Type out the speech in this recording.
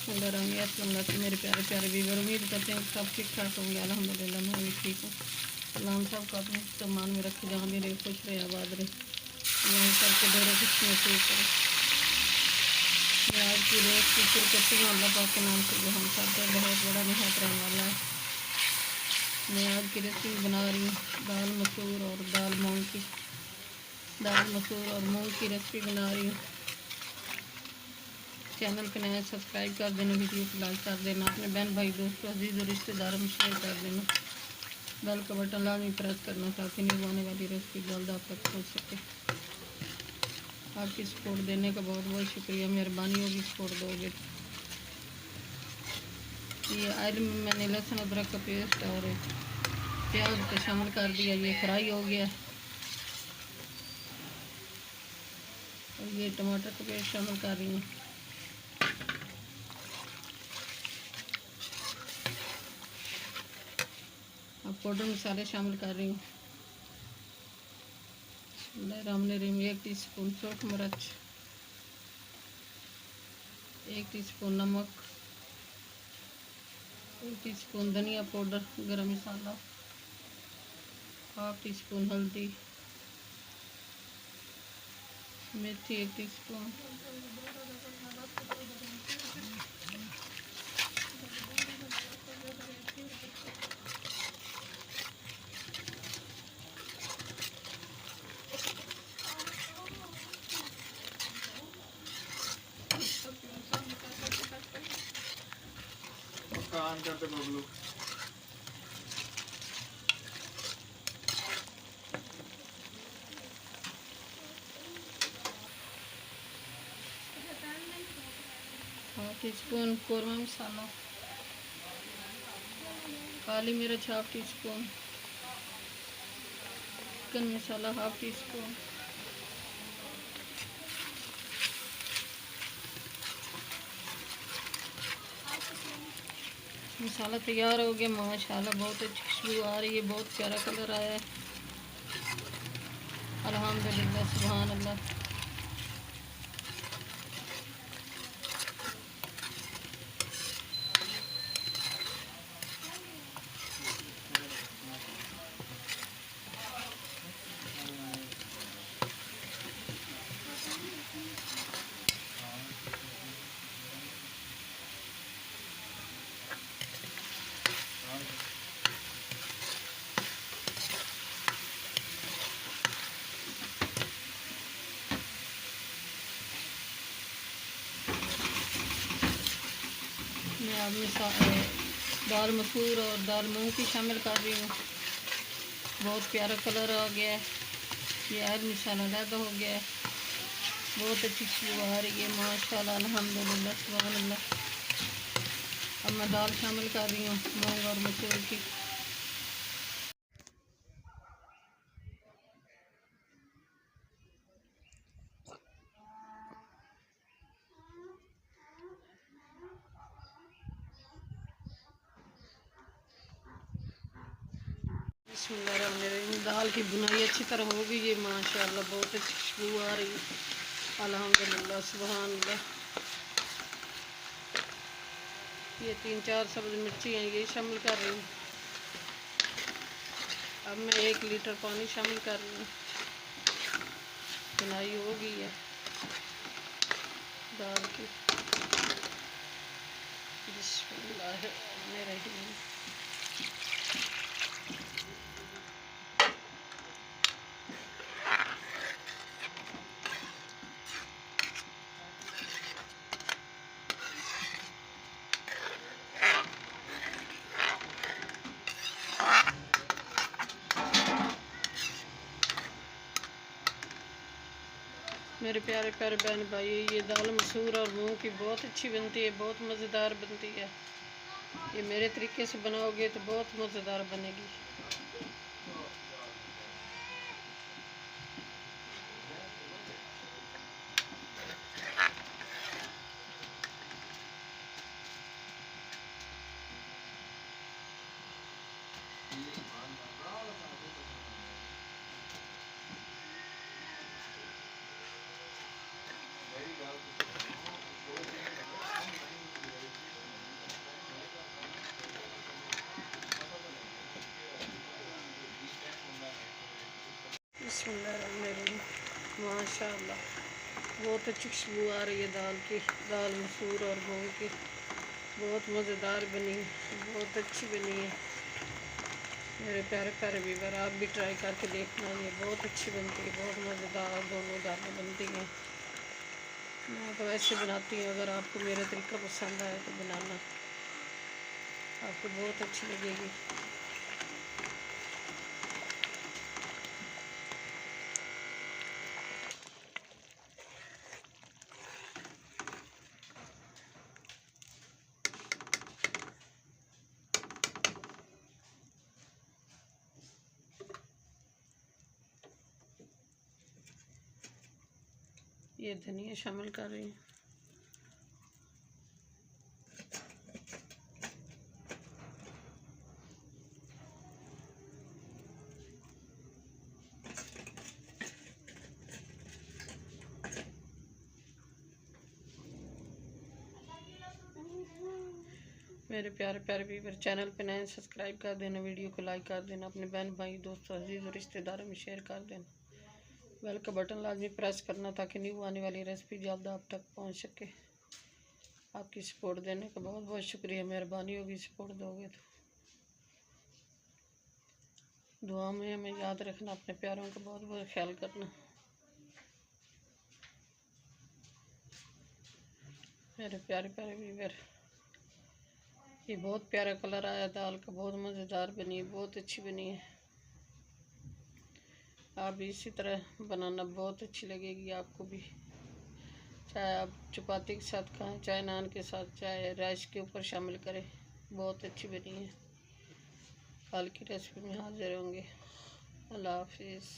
बिस्मिल्लाहिर्रहमानिर्रहीम। मेरे प्यारे प्यारे व्यूअर, उम्मीद करते हैं सब ठीक ठाक होंगे। अल्हम्दुलिल्लाह मैं भी ठीक हूँ। अल्लाह हम सबको अपने सम्मान में रखे, जहाँ भी रहे खुश रहे आबाद रहे, यहीं सबके दौरे खुश नसीब करें। मैं आज की रोज़ की शुरू करती हूँ अल्लाह पाक के नाम से, जो हम सब का बहुत बड़ा निहायत रहने वाला है। मैं आज की रेसिपी बना रही हूँ दाल मसूर और मूंग की रेसिपी बना रही हूँ। चैनल पे नया सब्सक्राइब कर देना, वीडियो को लाइक कर देना, अपने बहन भाई दोस्तों अजीज़ और रिश्तेदारों में शेयर कर देना, बेल का बटन लाजमी प्रेस करना ताकि न्यू आने वाली रेसिपी जल्द आप तक पहुँच सके। आपकी सपोर्ट देने का बहुत बहुत शुक्रिया, मेहरबानी होगी सपोर्ट दोगे। ये ऑयल में मैंने लहसुन अदरक का पेस्ट और प्याज को शामिल कर दिया, ये फ्राई हो गया। और ये टमाटर का पेस्ट शामिल कर रही हूँ। अब पाउडर मसाले शामिल कर रही हूँ। 1 टीस्पून सूख मिर्च, 1 टीस्पून नमक, 1 टीस्पून धनिया पाउडर गरम मसाला, 1/2 टीस्पून हल्दी, मेथी 1 टीस्पून, हाफ टीस्पून कौरमा मसाला, काली मिर्च 1/2 टीस्पून, चिकन मसाला 1/2 टीस्पून, मसाला तैयार हो गया। माशाल्लाह बहुत अच्छी खुशबू आ रही है, बहुत प्यारा कलर आया है। अल्हम्दुलिल्लाह सुभान अल्लाह। मैं अब दाल मसूर और दाल मूंग की शामिल कर रही हूँ। बहुत प्यारा कलर आ गया है, ये ऑयल मसाला अलग हो गया है, बहुत अच्छी खुशबू आ रही है माशाल्लाह अल्हम्दुलिल्लाह सुभान अल्लाह। अब मैं दाल शामिल कर रही हूँ मूंग और मसूर की। बिस्मिल्लाहिर्रहमानिर्रहीम। दाल की बुनाई अच्छी तरह हो गई है माशाल्लाह, बहुत अच्छी खुशबू आ रही है अल्हम्दुलिल्लाह सुभान अल्लाह। ये 3-4 सब्ज़ मिर्ची हैं, ये शामिल कर रही हूँ। अब मैं 1 लीटर पानी शामिल कर रही हूँ। बुनाई हो गई है दाल की। बिस्मिल्लाहिर्रहमानिर्रहीम। मेरे प्यारे प्यारे बहन भाई, ये दाल मसूर और मूंग की बहुत अच्छी बनती है, बहुत मज़ेदार बनती है। ये मेरे तरीके से बनाओगे तो बहुत मज़ेदार बनेगी। बिस्मिल्लाहिर्रहमानिर्रहीम। माशाअल्लाह बहुत अच्छी खुशबू आ रही है दाल की। दाल मसूर और मूंग की बहुत मज़ेदार बनी है, बहुत अच्छी बनी है मेरे प्यारे प्यारे व्यूअर। आप भी ट्राई करके देखना, ये बहुत अच्छी बनती है, बहुत मज़ेदार दोनों दालें बनती हैं। मैं तो ऐसे बनाती हूँ, अगर आपको मेरा तरीका पसंद आए तो बनाना, आपको बहुत अच्छी लगेगी। ये धनिया शामिल कर रही हूँ। मेरे प्यारे प्यारे व्यूअर, चैनल पे नए सब्सक्राइब कर देना, वीडियो को लाइक कर देना, अपने बहन भाई दोस्तों अजीज़ और रिश्तेदारों में शेयर कर देना। बेल का बटन लाजमी प्रेस करना ताकि न्यू आने वाली रेसिपी जल्द आप तक पहुंच सके। आपकी सपोर्ट देने का बहुत बहुत शुक्रिया, मेहरबानी होगी सपोर्ट दोगे तो। दुआ में हमें याद रखना, अपने प्यारों का बहुत बहुत ख्याल करना। मेरे प्यारे प्यारे व्यूअर, ये बहुत प्यारा कलर आया दाल का, बहुत मज़ेदार बनी है, बहुत अच्छी बनी है। आप भी इसी तरह बनाना, बहुत अच्छी लगेगी आपको भी। चाहे आप चपाती के साथ खाएं, चाहे नान के साथ, चाहे राइस के ऊपर शामिल करें, बहुत अच्छी बनी है। कल की रेसिपी में हाजिर होंगे। अल्लाह हाफिज़।